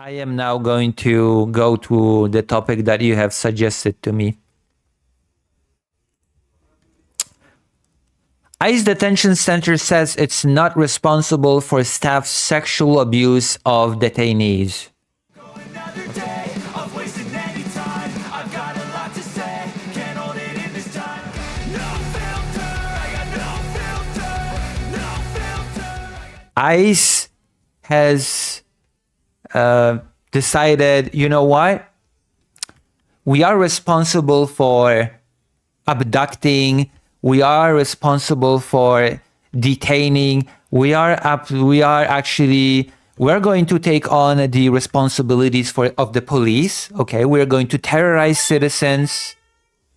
I am now going to go to the topic that you have suggested to me. ICE Detention Center says it's not responsible for staff sexual abuse of detainees. Another day of wasting any time. I've got a lot to say, can't hold it in this time. No filter, I got no filter. ICE has decided, you know what? We are responsible for abducting. We are responsible for detaining. We're going to take on the responsibilities of the police. Okay, we're going to terrorize citizens.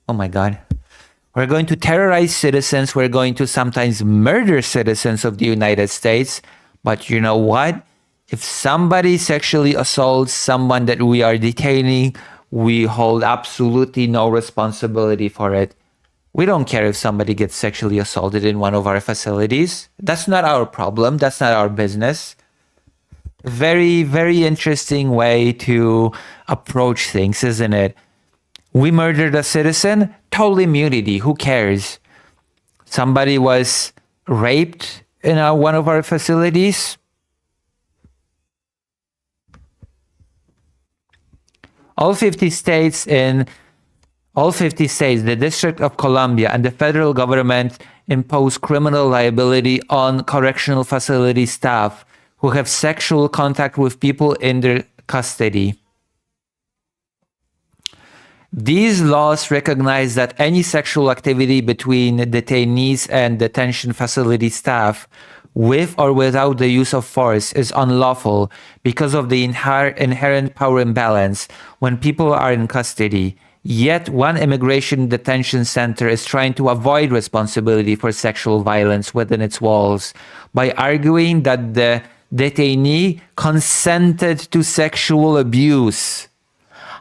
Oh my God. We're going to terrorize citizens. We're going to sometimes murder citizens of the United States. But you know what? If somebody sexually assaults someone that we are detaining, we hold absolutely no responsibility for it. We don't care if somebody gets sexually assaulted in one of our facilities. That's not our problem. That's not our business. Very, very interesting way to approach things, isn't it? We murdered a citizen, total immunity. Who cares? Somebody was raped in one of our facilities. All 50 states, the District of Columbia, and the federal government impose criminal liability on correctional facility staff who have sexual contact with people in their custody. These laws recognize that any sexual activity between detainees and detention facility staff, with or without the use of force, is unlawful because of the inherent power imbalance when people are in custody. Yet one immigration detention center is trying to avoid responsibility for sexual violence within its walls by arguing that the detainee consented to sexual abuse.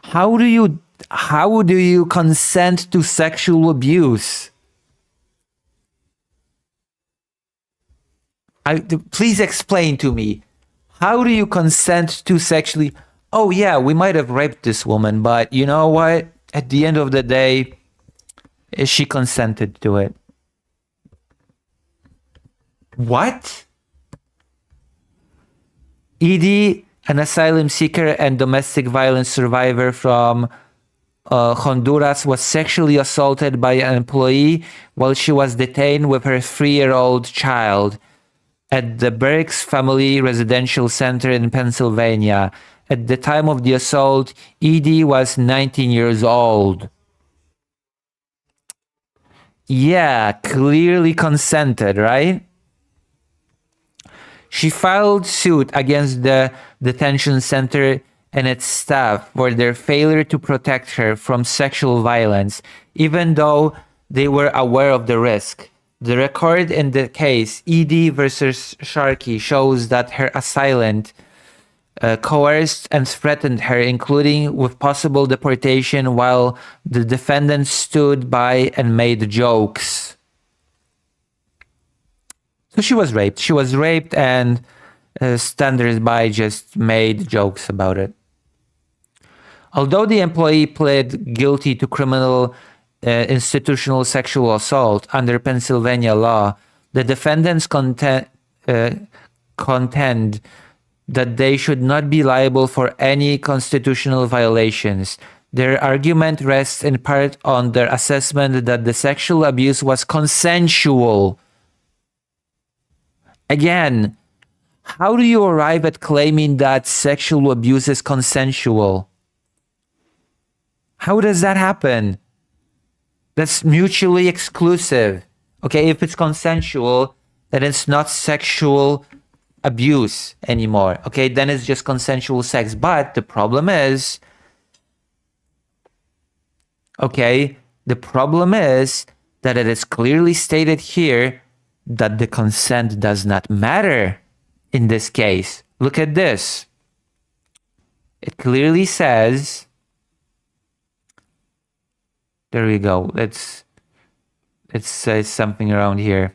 How do you consent to sexual abuse? Please explain to me. How do you consent to sexually? Oh yeah, we might have raped this woman, but you know what? At the end of the day, she consented to it. What? Edie, an asylum seeker and domestic violence survivor from Honduras, was sexually assaulted by an employee while she was detained with her 3-year-old child at the Berks Family Residential Center in Pennsylvania. At the time of the assault, Edie was 19 years old. Yeah, clearly consented, right? She filed suit against the detention center and its staff for their failure to protect her from sexual violence, even though they were aware of the risk. The record in the case, Edie versus Sharkey, shows that her assailant coerced and threatened her, including with possible deportation, while the defendant stood by and made jokes. So she was raped. She was raped, and standers-by just made jokes about it. Although the employee pled guilty to criminal institutional sexual assault under Pennsylvania law, the defendants contend that they should not be liable for any constitutional violations. Their argument rests in part on their assessment that the sexual abuse was consensual. Again, how do you arrive at claiming that sexual abuse is consensual? How does that happen? That's mutually exclusive. Okay, if it's consensual, then it's not sexual abuse anymore. Okay, then it's just consensual sex. But the problem is, that it is clearly stated here that the consent does not matter in this case. Look at this. It clearly says, there we go. Let's say something around here.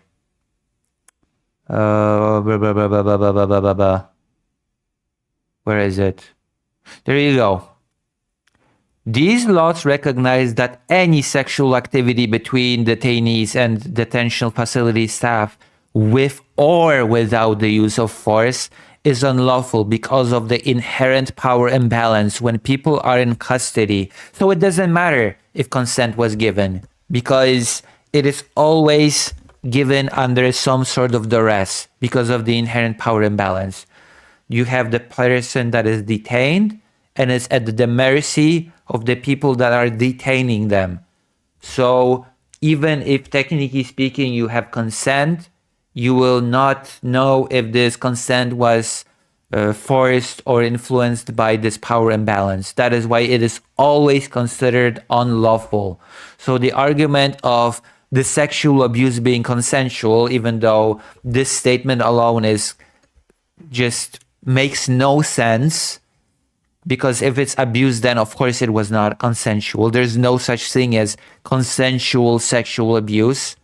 Where is it? There you go. These laws recognize that any sexual activity between detainees and detention facility staff, with or without the use of force, is unlawful because of the inherent power imbalance when people are in custody. So it doesn't matter if consent was given, because it is always given under some sort of duress because of the inherent power imbalance. You have the person that is detained and is at the mercy of the people that are detaining them. So even if technically speaking you have consent, you will not know if this consent was forced or influenced by this power imbalance. That is why it is always considered unlawful. So the argument of the sexual abuse being consensual, even though this statement alone is just makes no sense, because if it's abuse, then of course it was not consensual. There's no such thing as consensual sexual abuse.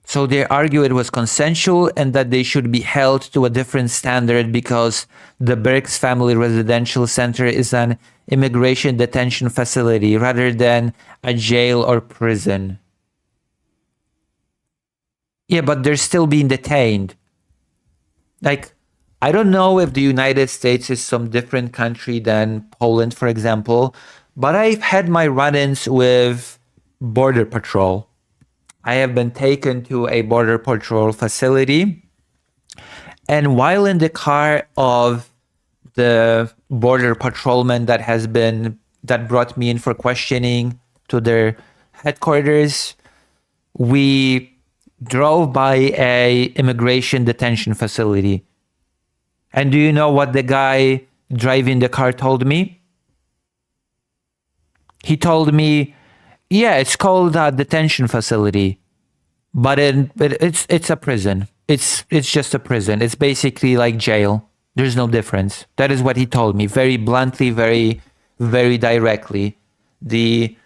So they argue it was consensual and that they should be held to a different standard because the Berks Family Residential Center is an immigration detention facility rather than a jail or prison. Yeah, but they're still being detained. Like, I don't know if the United States is some different country than Poland, for example, but I've had my run-ins with Border Patrol. I have been taken to a Border Patrol facility, and while in the car of the Border Patrolman that brought me in for questioning to their headquarters, we drove by a immigration detention facility. And do you know what the guy driving the car told me? He told me, yeah, it's called a detention facility, but it's a prison. It's just a prison. It's basically like jail. There's no difference. That is what he told me, very bluntly, very, very directly. The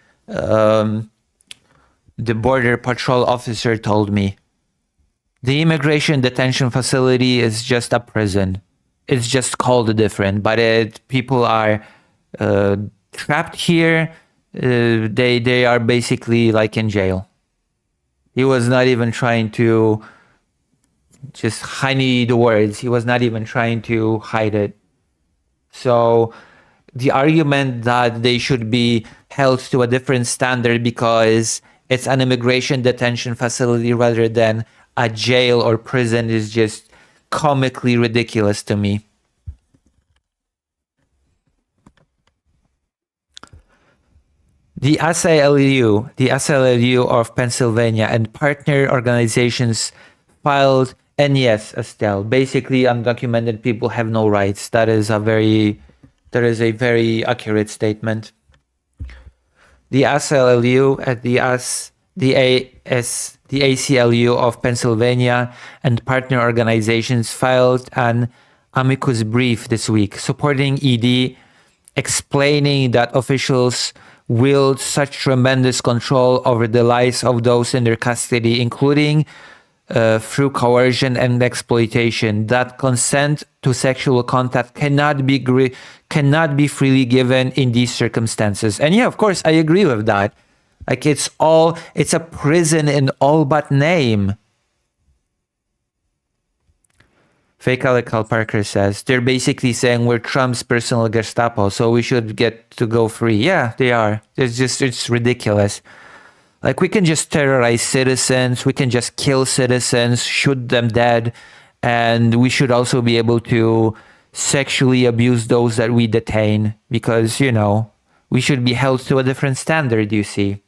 Border Patrol officer told me, the immigration detention facility is just a prison. It's just called different, but people are trapped here. They are basically like in jail. He was not even trying to just honey the words. He was not even trying to hide it. So the argument that they should be held to a different standard because it's an immigration detention facility rather than a jail or prison is just comically ridiculous to me. The ACLU of Pennsylvania and partner organizations filed, and yes, Estelle, basically undocumented people have no rights. That is a very accurate statement. The ACLU at the ACLU of Pennsylvania and partner organizations filed an amicus brief this week supporting ED, explaining that officials wield such tremendous control over the lives of those in their custody, including through coercion and exploitation, that consent to sexual contact cannot be freely given in these circumstances. And yeah, of course, I agree with that. Like it's a prison in all but name. Fake Alec Parker says, they're basically saying we're Trump's personal Gestapo, so we should get to go free. Yeah, they are. It's ridiculous. Like we can just terrorize citizens, we can just kill citizens, shoot them dead, and we should also be able to sexually abuse those that we detain because, you know, we should be held to a different standard, you see.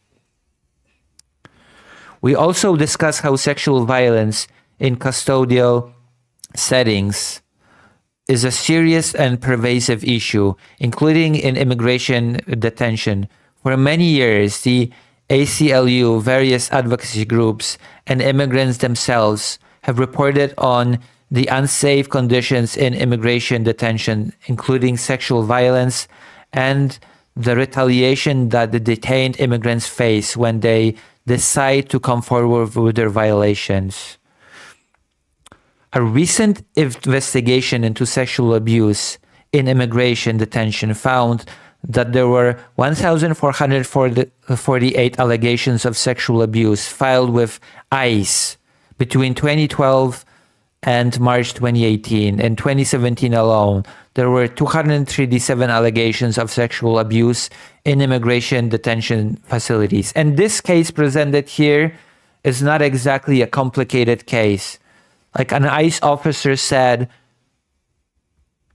We also discuss how sexual violence in custodial settings is a serious and pervasive issue, including in immigration detention. For many years, the ACLU, various advocacy groups, and immigrants themselves have reported on the unsafe conditions in immigration detention, including sexual violence and the retaliation that the detained immigrants face when they decide to come forward with their violations. A recent investigation into sexual abuse in immigration detention found that there were 1,448 allegations of sexual abuse filed with ICE between 2012 and March 2018. In 2017 alone, there were 237 allegations of sexual abuse in immigration detention facilities. And this case presented here is not exactly a complicated case. Like an ICE officer said,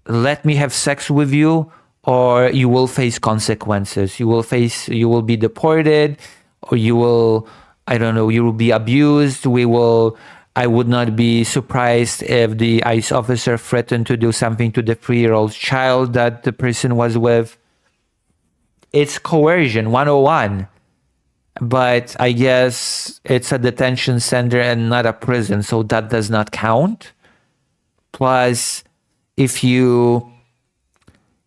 let me have sex with you or you will face consequences. You will be deported, or you will, I don't know, you will be abused. I would not be surprised if the ICE officer threatened to do something to the 3-year-old child that the person was with. It's coercion 101. But I guess it's a detention center and not a prison, so that does not count. Plus, if you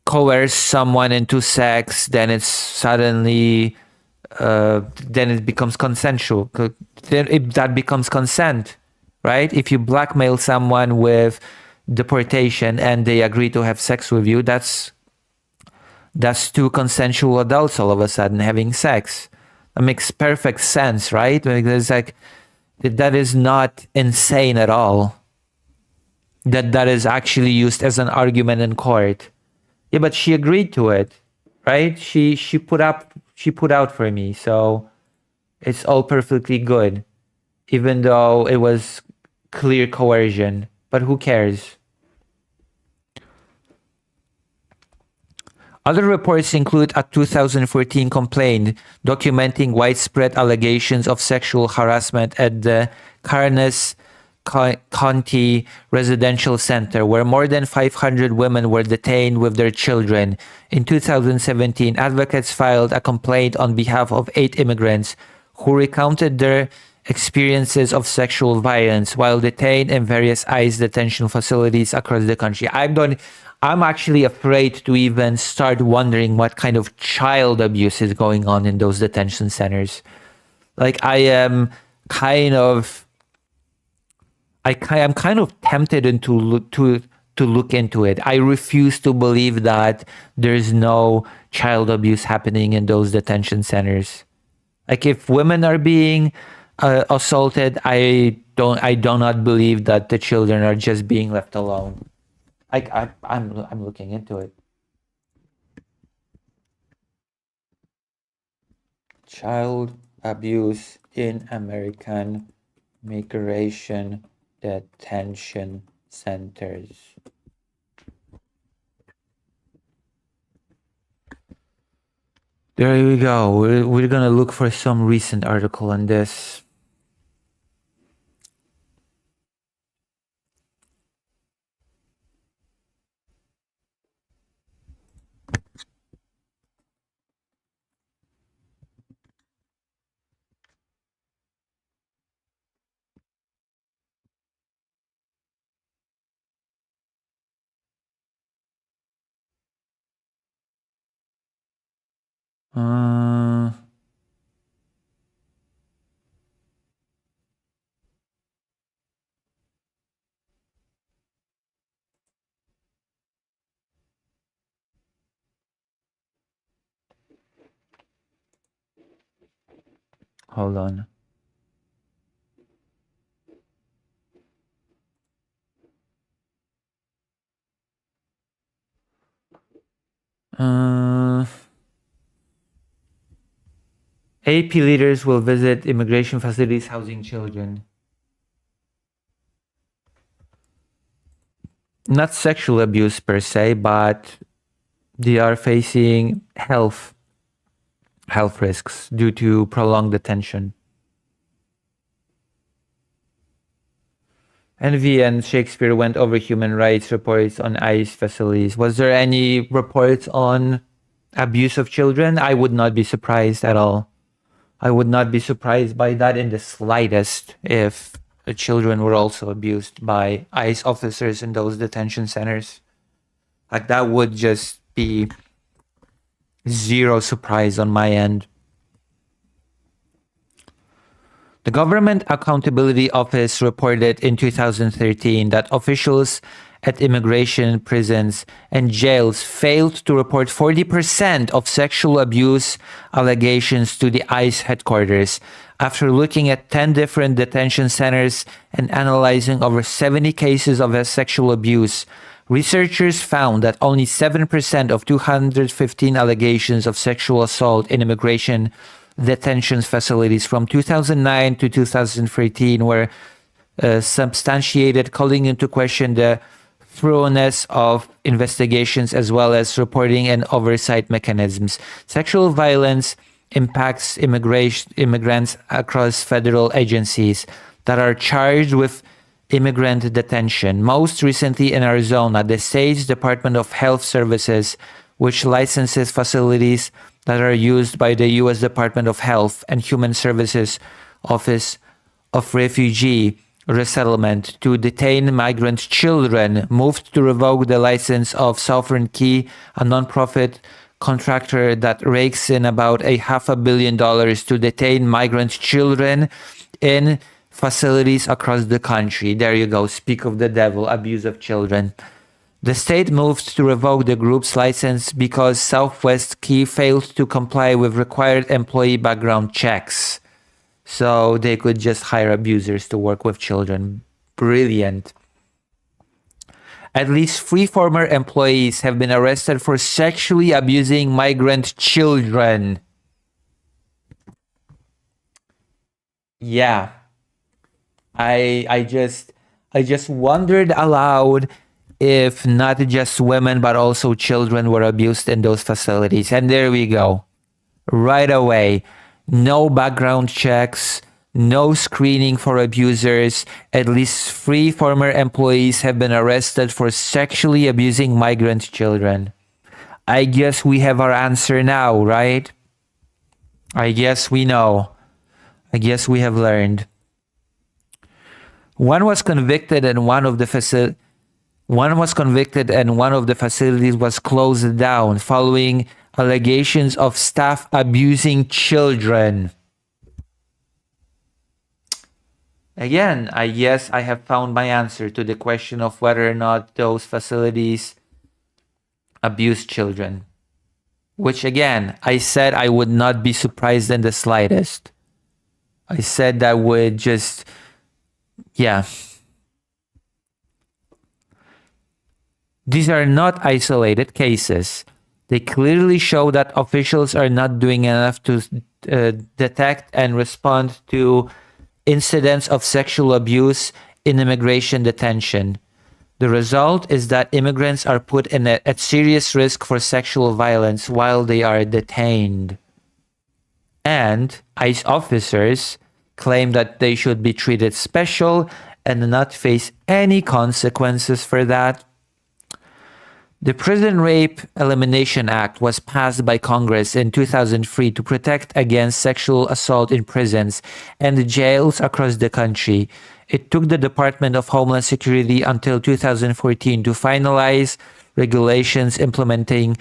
coerce someone into sex, then it's suddenly, then it becomes consensual. Then that becomes consent, right? If you blackmail someone with deportation and they agree to have sex with you, that's two consensual adults all of a sudden having sex. It makes perfect sense, right? Because like that is not insane at all. That is actually used as an argument in court. Yeah, but she agreed to it, right? She put out for me, so it's all perfectly good, even though it was clear coercion. But who cares? Other reports include a 2014 complaint documenting widespread allegations of sexual harassment at the Cairns County Residential Center, where more than 500 women were detained with their children. In 2017, advocates filed a complaint on behalf of 8 immigrants who recounted their experiences of sexual violence while detained in various ICE detention facilities across the country. I'm actually afraid to even start wondering what kind of child abuse is going on in those detention centers. Like I am kind of tempted to look into it. I refuse to believe that there's no child abuse happening in those detention centers. Like if women are being assaulted, I do not believe that the children are just being left alone. I'm looking into it. Child abuse in American migration detention centers. There we go. We're gonna look for some recent article on this. Hold on. AP leaders will visit immigration facilities housing children. Not sexual abuse per se, but they are facing health risks due to prolonged detention. Envy and Shakespeare went over human rights reports on ICE facilities. Was there any reports on abuse of children? I would not be surprised at all. I would not be surprised by that in the slightest if the children were also abused by ICE officers in those detention centers. Like that would just be zero surprise on my end. The Government Accountability Office reported in 2013 that officials at immigration prisons and jails failed to report 40% of sexual abuse allegations to the ICE headquarters. After looking at 10 different detention centers and analyzing over 70 cases of sexual abuse, researchers found that only 7% of 215 allegations of sexual assault in immigration detention facilities from 2009 to 2013 were substantiated, calling into question the thoroughness of investigations as well as reporting and oversight mechanisms. Sexual violence impacts immigrants across federal agencies that are charged with immigrant detention. Most recently in Arizona, the state's Department of Health Services, which licenses facilities that are used by the U.S. Department of Health and Human Services Office of Refugee Resettlement to detain migrant children, moved to revoke the license of Sovereign Key, a nonprofit contractor that rakes in about $500 million to detain migrant children in facilities across the country. There you go. Speak of the devil, abuse of children. The state moved to revoke the group's license because Southwest Key failed to comply with required employee background checks. So they could just hire abusers to work with children. Brilliant. At least 3 former employees have been arrested for sexually abusing migrant children. Yeah. I just wondered aloud if not just women but also children were abused in those facilities. And there we go. Right away. No background checks, no screening for abusers. At least 3 former employees have been arrested for sexually abusing migrant children. I guess we have our answer now, right? I guess we know. I guess we have learned. One was convicted and one of the facilities was closed down following allegations of staff abusing children. Again, I guess I have found my answer to the question of whether or not those facilities abuse children. Which again, I said I would not be surprised in the slightest. I said that would just, yeah. These are not isolated cases. They clearly show that officials are not doing enough to detect and respond to incidents of sexual abuse in immigration detention. The result is that immigrants are put at serious risk for sexual violence while they are detained. And ICE officers claim that they should be treated special and not face any consequences for that. The Prison Rape Elimination Act was passed by Congress in 2003 to protect against sexual assault in prisons and jails across the country. It took the Department of Homeland Security until 2014 to finalize regulations implementing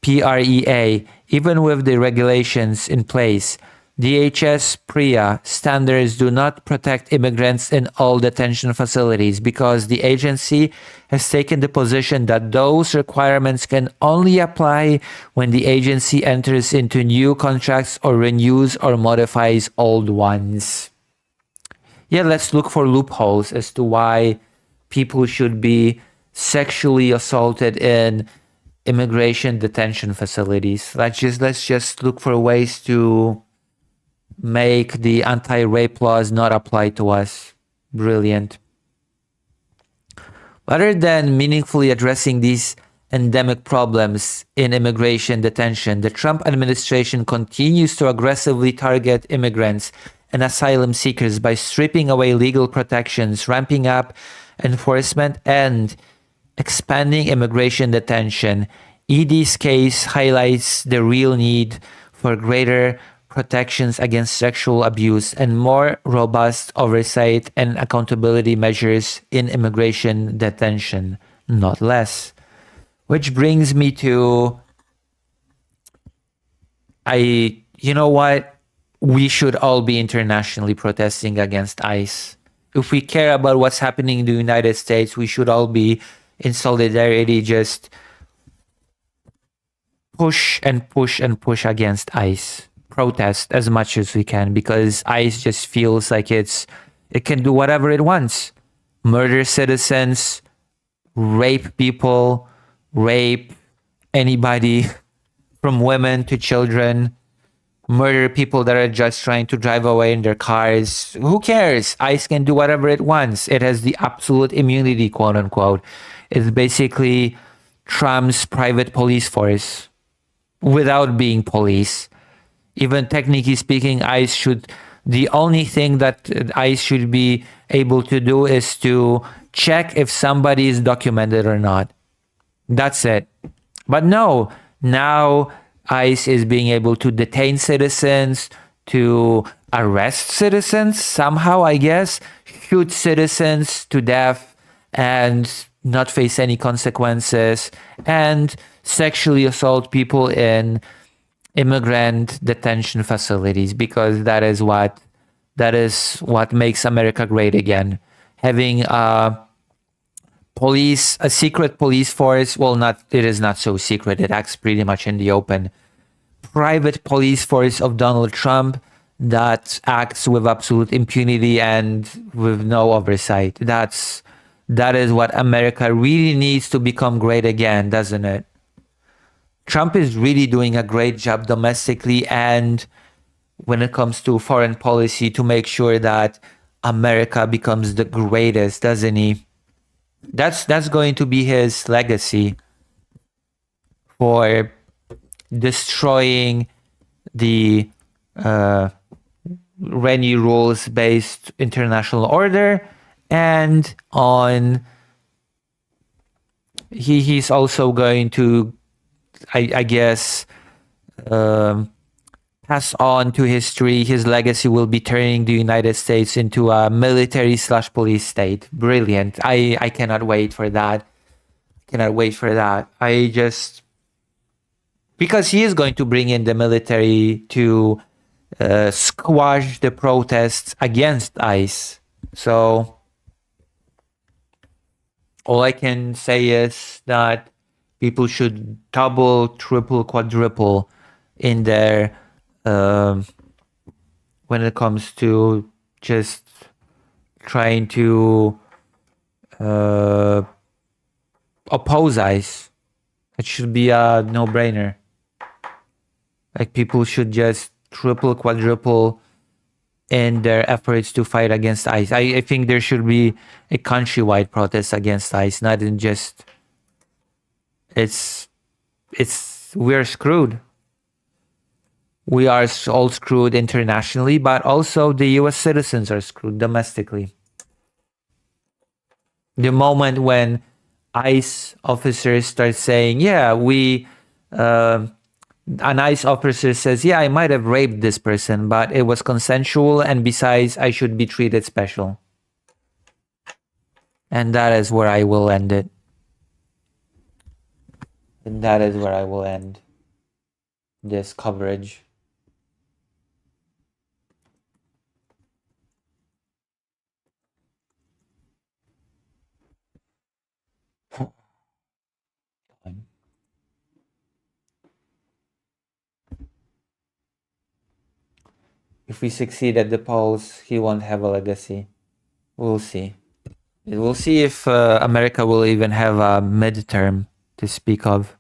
PREA. Even with the regulations in place, DHS PREA standards do not protect immigrants in all detention facilities because the agency has taken the position that those requirements can only apply when the agency enters into new contracts or renews or modifies old ones. Yeah, let's look for loopholes as to why people should be sexually assaulted in immigration detention facilities. Let's just look for ways to make the anti-rape laws not apply to us. Brilliant. Other than meaningfully addressing these endemic problems in immigration detention, the Trump administration continues to aggressively target immigrants and asylum seekers by stripping away legal protections, ramping up enforcement, and expanding immigration detention. ED's case highlights the real need for greater protections against sexual abuse and more robust oversight and accountability measures in immigration detention, not less. Which brings me to, you know what? we should all be internationally protesting against ICE. If we care about what's happening in the United States, we should all be in solidarity, just push and push and push against ICE. Protest as much as we can, because ICE just feels like it can do whatever it wants. Murder citizens, rape people, rape anybody from women to children, murder people that are just trying to drive away in their cars. Who cares? ICE can do whatever it wants. It has the absolute immunity, quote unquote. It's basically Trump's private police force without being police. Even technically speaking, the only thing that ICE should be able to do is to check if somebody is documented or not. That's it. But no, now ICE is being able to detain citizens, to arrest citizens somehow, I guess, shoot citizens to death and not face any consequences, and sexually assault people in immigrant detention facilities, because that is what makes America great again. Having a secret police force, it is not so secret, it acts pretty much in the open. Private police force of Donald Trump that acts with absolute impunity and with no oversight. That is what America really needs to become great again, doesn't it? Trump is really doing a great job domestically and when it comes to foreign policy to make sure that America becomes the greatest, doesn't he? That's going to be his legacy for destroying the Rennie rules-based international order, and he's also going to, I guess, pass on to history. His legacy will be turning the United States into a military/police state. Brilliant. I cannot wait for that. Because he is going to bring in the military to squash the protests against ICE. So all I can say is that people should double, triple, quadruple in their when it comes to just trying to oppose ICE. It should be a no-brainer. Like, people should just triple, quadruple in their efforts to fight against ICE. I think there should be a countrywide protest against ICE, not in just... we're screwed. We are all screwed internationally, but also the US citizens are screwed domestically. The moment when ICE officers start saying, an ICE officer says, I might have raped this person, but it was consensual, and besides, I should be treated special. And that is where I will end it. And that is where I will end this coverage. If we succeed at the polls, he won't have a legacy. We'll see. We'll see if America will even have a midterm to speak of.